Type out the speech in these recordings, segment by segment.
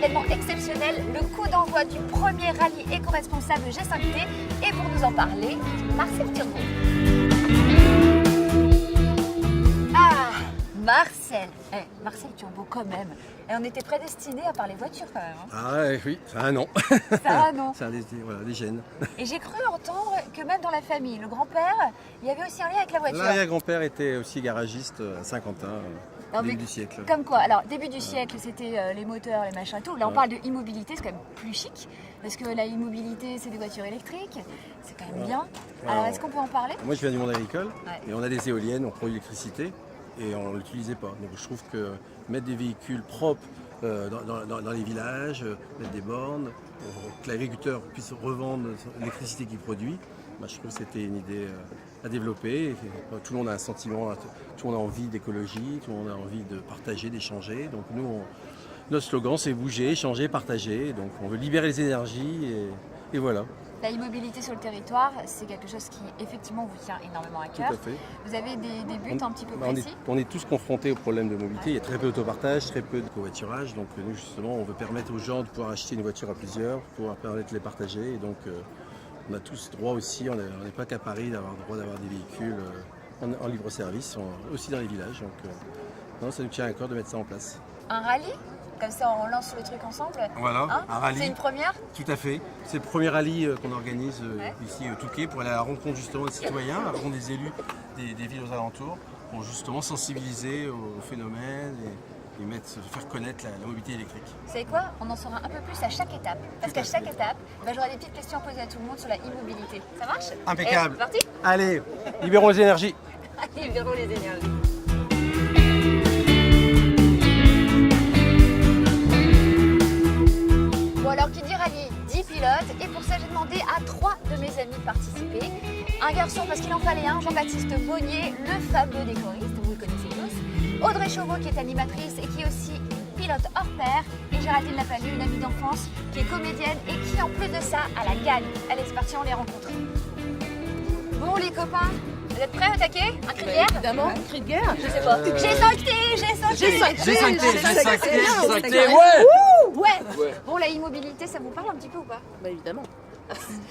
événement exceptionnel, le coup d'envoi du premier rallye éco-responsable G5T. Et pour nous en parler, Marcel Turbo. Ah, Marcel, Marcel Turbo quand même. Et on était prédestinés à parler voiture quand même. Hein. Ah oui, ça a un nom. Ça a un nom. Ça a des gènes. Et j'ai cru entendre que même dans la famille, le grand-père, il y avait aussi un lien avec la voiture. L'arrière-grand-père était aussi garagiste à Saint-Quentin, début du siècle. Comme quoi? Alors, début du siècle, c'était les moteurs, les machins et tout. Là, on parle de immobilité, c'est quand même plus chic. Parce que la immobilité, c'est des voitures électriques. C'est quand même bien. Alors, est-ce qu'on peut en parler? Moi, je viens du monde agricole et on a des éoliennes, on produit l'électricité et on ne l'utilisait pas. Donc, je trouve que mettre des véhicules propres dans les villages, mettre des bornes, que l'agriculteur puisse revendre l'électricité qu'il produit, je trouve que c'était une idée à développer. Et tout le monde a un sentiment, tout le monde a envie d'écologie, tout le monde a envie de partager, d'échanger. Donc nous, notre slogan c'est bouger, échanger, partager. Donc on veut libérer les énergies et voilà. La immobilité sur le territoire, c'est quelque chose qui effectivement vous tient énormément à cœur. Tout à fait. Vous avez des buts un petit peu précis? On est tous confrontés au problème de mobilité. Il y a très peu d'autopartage, très peu de covoiturage. Donc nous justement, on veut permettre aux gens de pouvoir acheter une voiture à plusieurs, de pouvoir permettre de les partager. Et donc on a tous droit aussi, on n'est pas qu'à Paris d'avoir le droit d'avoir des véhicules en libre service, aussi dans les villages. Donc non, ça nous tient à cœur de mettre ça en place. Un rallye? Comme ça, on lance le truc ensemble. Voilà, un rallye. C'est une première? Tout à fait. C'est le premier rallye qu'on organise ici au Touquet pour aller à la rencontre justement des citoyens, à la rencontre des élus des villes aux alentours, pour justement sensibiliser au phénomène et faire connaître la mobilité électrique. Vous savez quoi? On en saura un peu plus à chaque étape. Parce qu'à chaque étape, j'aurai des petites questions à poser à tout le monde sur la immobilité. Ça marche? Impeccable. C'est parti? Allez, libérons les énergies. Allez, libérons les énergies. Bon alors qui dit rallye dit pilote et pour ça j'ai demandé à 3 de mes amis de participer. Un garçon parce qu'il en fallait un, Jean-Baptiste Monnier, le fameux décoriste, vous le connaissez tous. Audrey Chauveau qui est animatrice et qui est aussi pilote hors pair. Et Géraldine Lapalue, une amie d'enfance qui est comédienne et qui en plus de ça a la gagne. Allez c'est parti, on les rencontre. Bon les copains, vous êtes prêts au taquet? Un cri de guerre? Évidemment, un cri de guerre. Je sais pas. G5T, ouais. Bon, la immobilité, ça vous parle un petit peu ou pas? Bah évidemment.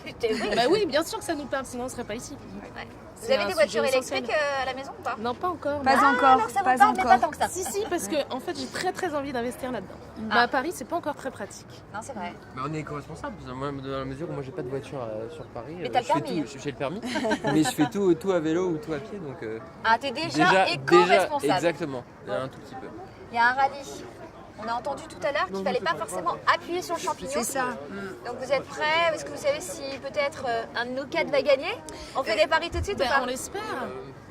Oui. Bah oui, bien sûr que ça nous parle, sinon on serait pas ici. Ouais. Vous C'est avez un des voitures sujet électriques à la maison ou pas? Non, pas encore. Pas non. encore. Alors ça vous parle, mais pas tant que ça. Si, parce que en fait j'ai très envie d'investir là-dedans. Bah, à Paris, c'est pas encore très pratique. Non, c'est vrai. Bah on est éco-responsable, moi, dans la mesure où moi j'ai pas de voiture sur Paris. Mais t'as le je fais permis, tout, j'ai le permis, mais je fais tout à vélo ou tout à pied, donc Ah, t'es déjà éco-responsable. exactement, un tout petit peu. Il y a un rallye. On a entendu tout à l'heure qu'il fallait pas forcément appuyer sur le champignon. C'est ça. Donc vous êtes prêts? Est-ce que vous savez si peut-être un de nous quatre va gagner? On fait les paris tout de suite ou Bah, pas? on l'espère.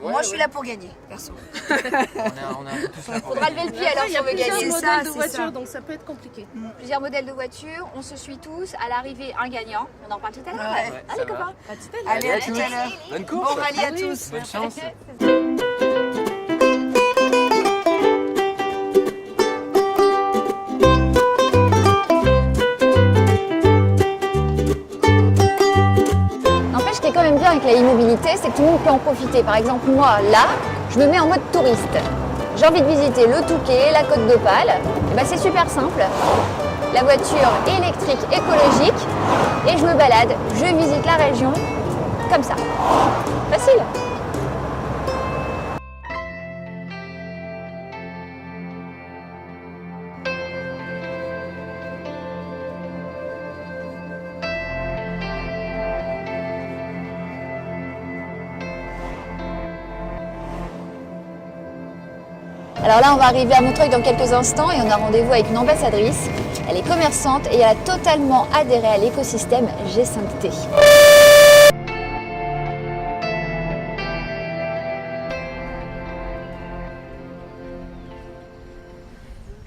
Moi, je suis là pour gagner, perso. On est un peu tous là pour Faudra lever le pied alors Il y si a on veut plusieurs gagner. C'est ça, modèles de c'est voitures, ça. donc ça peut être compliqué. Plusieurs modèles de voitures, on se suit tous. À l'arrivée, un gagnant. On en parle tout à l'heure. Ouais. Allez copains. Allez, à tout à l'heure. Bonne Bon course. rallye à tous. Bonne chance. N'empêche, ce qui est quand même bien avec la immobilité, c'est que tout le monde peut en profiter. Par exemple, moi, là, je me mets en mode touriste. J'ai envie de visiter le Touquet, la Côte d'Opale. Et ben, c'est super simple. La voiture électrique écologique et je me balade, je visite la région comme ça. Facile. Alors là, on va arriver à Montreuil dans quelques instants et on a rendez-vous avec une ambassadrice. Elle est commerçante et elle a totalement adhéré à l'écosystème G5T.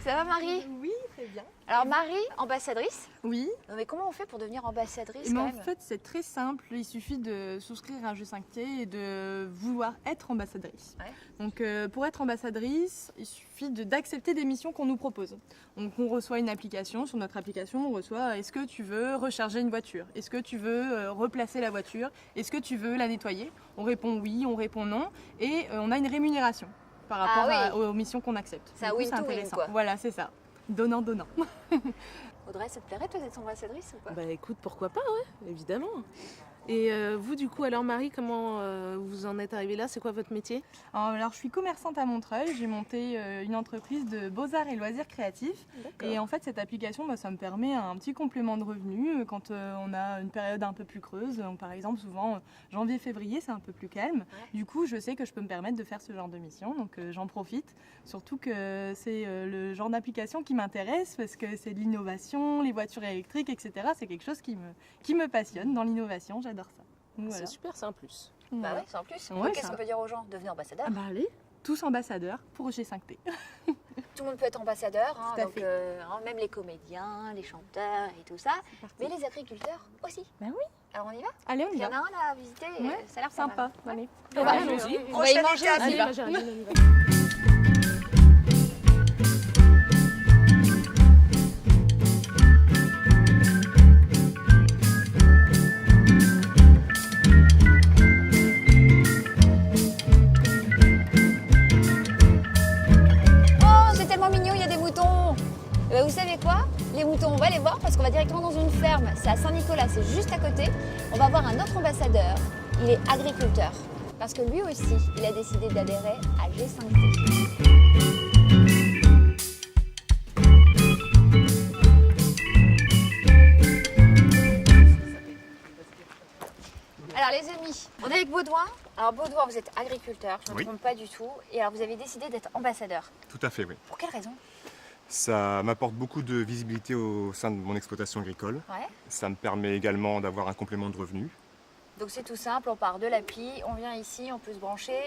Ça va Marie? Oui, très bien. Alors Marie, ambassadrice. Oui, Mais comment on fait pour devenir ambassadrice mais quand en même? fait c'est très simple, il suffit de souscrire à un G5T et de vouloir être ambassadrice. Ouais. Donc pour être ambassadrice, il suffit d'accepter des missions qu'on nous propose. Donc on reçoit une application, sur notre application on reçoit est-ce que tu veux recharger une voiture? Est-ce que tu veux replacer la voiture? Est-ce que tu veux la nettoyer? On répond oui, on répond non et on a une rémunération par rapport Ah oui. aux missions qu'on accepte. C'est un Du coup, win-to-win, intéressant. quoi. Voilà, c'est ça. Donnant. Audrey, ça te plairait toi d'être ambassadrice ou pas? Bah écoute, pourquoi pas, ouais, évidemment. Et vous, du coup, alors Marie, comment vous en êtes arrivée là? C'est quoi votre métier? Alors, je suis commerçante à Montreuil. J'ai monté une entreprise de beaux-arts et loisirs créatifs. Et en fait, cette application, ça me permet un petit complément de revenus quand on a une période un peu plus creuse. Donc, par exemple, souvent, janvier-février, c'est un peu plus calme. Du coup, je sais que je peux me permettre de faire ce genre de mission. Donc, j'en profite. Surtout que c'est le genre d'application qui m'intéresse parce que c'est de l'innovation, les voitures électriques, etc. C'est quelque chose qui me passionne dans l'innovation. J'adore ça. Donc, voilà. C'est super, c'est un plus. Bah ouais, c'est en plus. Ouais, Qu'est-ce ça. qu'on peut dire aux gens? Devenez ambassadeur. Ah bah allez, tous ambassadeurs pour G5T. Tout le monde peut être ambassadeur, hein, Tout à donc, fait. même les comédiens, les chanteurs et tout ça. Mais les agriculteurs aussi. Bah oui. Alors on y va? Allez, on Il y y en va. a un là à visiter, Ouais, ça a l'air Sympa, pas mal. allez. On va, Allons-y. on va y manger étape. aussi. Allez, là. moi, j'arrive, on y va. Oh, c'est tellement mignon, il y a des moutons. Eh ben, vous savez quoi? Les moutons, on va les voir parce qu'on va directement dans une ferme. C'est à Saint-Nicolas, c'est juste à côté. On va voir un autre ambassadeur. Il est agriculteur. Parce que lui aussi, il a décidé d'adhérer à G5T. Alors les amis, on est avec Baudouin. Alors Baudouin, vous êtes agriculteur, je ne me Oui. trompe pas du tout. Et alors vous avez décidé d'être ambassadeur. Tout à fait, oui. Pour quelle raison? Ça m'apporte beaucoup de visibilité au sein de mon exploitation agricole. Ouais. Ça me permet également d'avoir un complément de revenus. Donc c'est tout simple, on part de l'appli, on vient ici, on peut se brancher.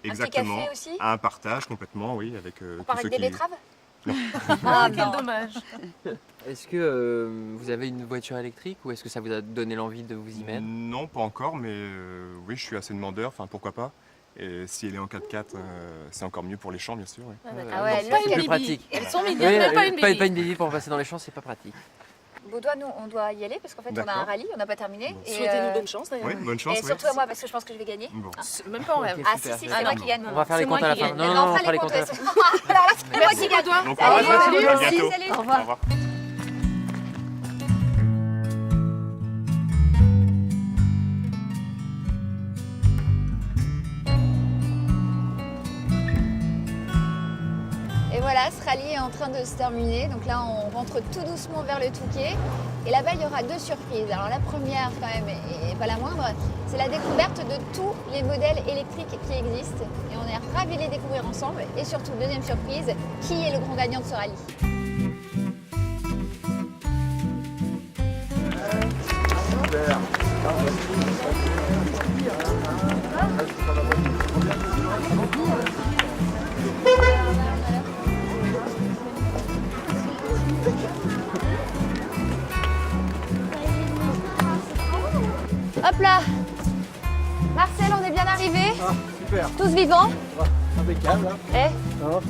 Exactement. Un petit café aussi? Un partage complètement, oui, avec On tous part ceux avec des qui... betteraves? Ah, quel non. dommage. Est-ce que vous avez une voiture électrique ou est-ce que ça vous a donné l'envie de vous y mettre? Non, pas encore, mais oui, je suis assez demandeur, enfin pourquoi pas. Et si elle est en 4x4, c'est encore mieux pour les champs, bien sûr. Oui. Ah ouais, c'est là, plus il y a des pratique. Elles sont mignonnes, Oui, même pas une baby. pas une baby pour passer dans les champs, c'est pas pratique. Baudouin, nous, on doit y aller parce qu'en fait, on a un D'accord. rallye, on n'a pas terminé. Bon. Et, Souhaitez-nous bonne chance d'ailleurs. Oui, bonne chance. et oui. surtout à moi parce que je pense que je vais gagner. Bon. C'est même pas en rêve. Ok, Ah si, super. si, Ah, c'est moi non. qui gagne. On va faire C'est les comptes moi à la qui fin. gagne. Non, on non, on fera fera les les comptes à la comptes. fin. Alors là, c'est moi qui gagne. Baudouin. Bon Allez, courage, salut, à merci, bientôt. salut. Au revoir. Et voilà, ce rallye est en train de se terminer. Donc là, on rentre tout doucement vers le Touquet. Et là-bas, il y aura deux surprises. Alors la première, quand même, et pas la moindre, c'est la découverte de tous les modèles électriques qui existent. Et on est ravis de les découvrir ensemble. Et surtout, deuxième surprise, qui est le grand gagnant de ce rallye? Hop là! Marcel, on est bien arrivés. Super, Tous vivants. impeccable. Eh Hein.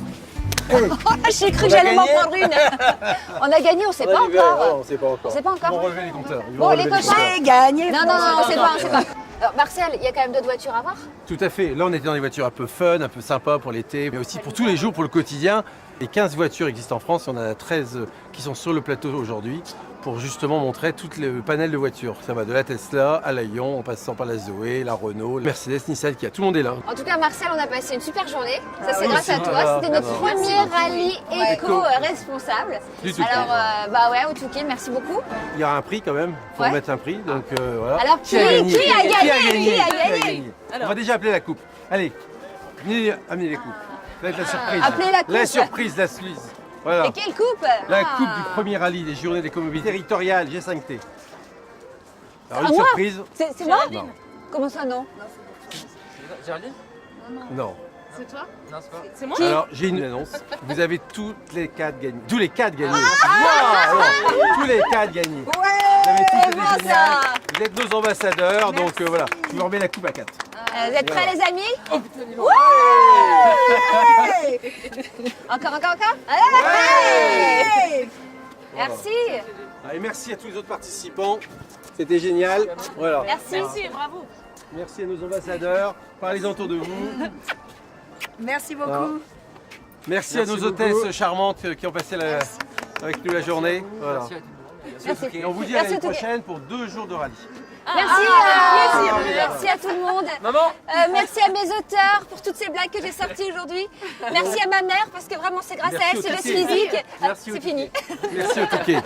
Oh là, j'ai cru que j'allais m'en prendre une. On a gagné, on sait pas encore. On sait pas encore. On sait pas encore. Ils vont relever les compteurs. Ils vont Bon, les relever copains. compteurs. J'ai gagné. Non, non, non, on sait pas, on sait pas. Alors, Marcel, il y a quand même d'autres voitures à voir. Tout à fait. Là, on était dans des voitures un peu fun, un peu sympa pour l'été, mais aussi pour tous les jours, pour le quotidien. Les 15 voitures existent en France, on en a 13 qui sont sur le plateau aujourd'hui pour justement montrer tout le panel de voitures. Ça va de la Tesla à la Ion, en passant par la Zoé, la Renault, la Mercedes, Nissan, qui a tout le monde est là. En tout cas, Marcel, on a passé une super journée. Ça, c'est grâce à toi. Voilà. C'était notre Voilà. premier rallye éco-responsable. Du Touquet. Alors, bah ouais, au Touquet, merci beaucoup. Il y aura un prix quand même, il faut Ouais. mettre un prix. Donc voilà. Alors, qui a gagné? Qui a gagné? On va déjà appeler la coupe. Allez, venez amener les coupes. Ça va être la surprise. appelez la coupe. La surprise, la Suisse. Voilà. Et quelle coupe? La Ah. coupe du premier rallye des journées d'écomobilité territoriale G5T. Alors À une moi surprise. C'est moi? Non. Comment ça, non? Géraldine? Non. C'est toi? Non, c'est pas. C'est moi? Alors j'ai une annonce. Vous avez toutes les 4 gagnés. Tous les 4 gagnés. Wow. Tous les 4 gagnés. Vous avez tous été bon, génial. ça. Vous êtes nos ambassadeurs, donc voilà. Je vous remets la coupe à 4. Vous êtes prêts, les amis? Encore, encore, encore? Allez! Merci! Et merci à tous les autres participants. C'était génial. Voilà. Merci. Merci, bravo. Merci à nos ambassadeurs. Parlez-en autour de vous. Merci beaucoup. Merci à nos hôtesses charmantes qui ont passé avec nous la journée. Voilà. Merci à tout le monde. Merci. Et on vous dit à Merci, l'année Touquet. prochaine pour 2 jours de rallye. Merci à tout le monde. Maman Merci à mes auteurs pour toutes ces blagues que j'ai sorties aujourd'hui. Merci à ma mère parce que vraiment c'est grâce à elle, c'est le physique. Merci au C'est fini. Merci au Touquet.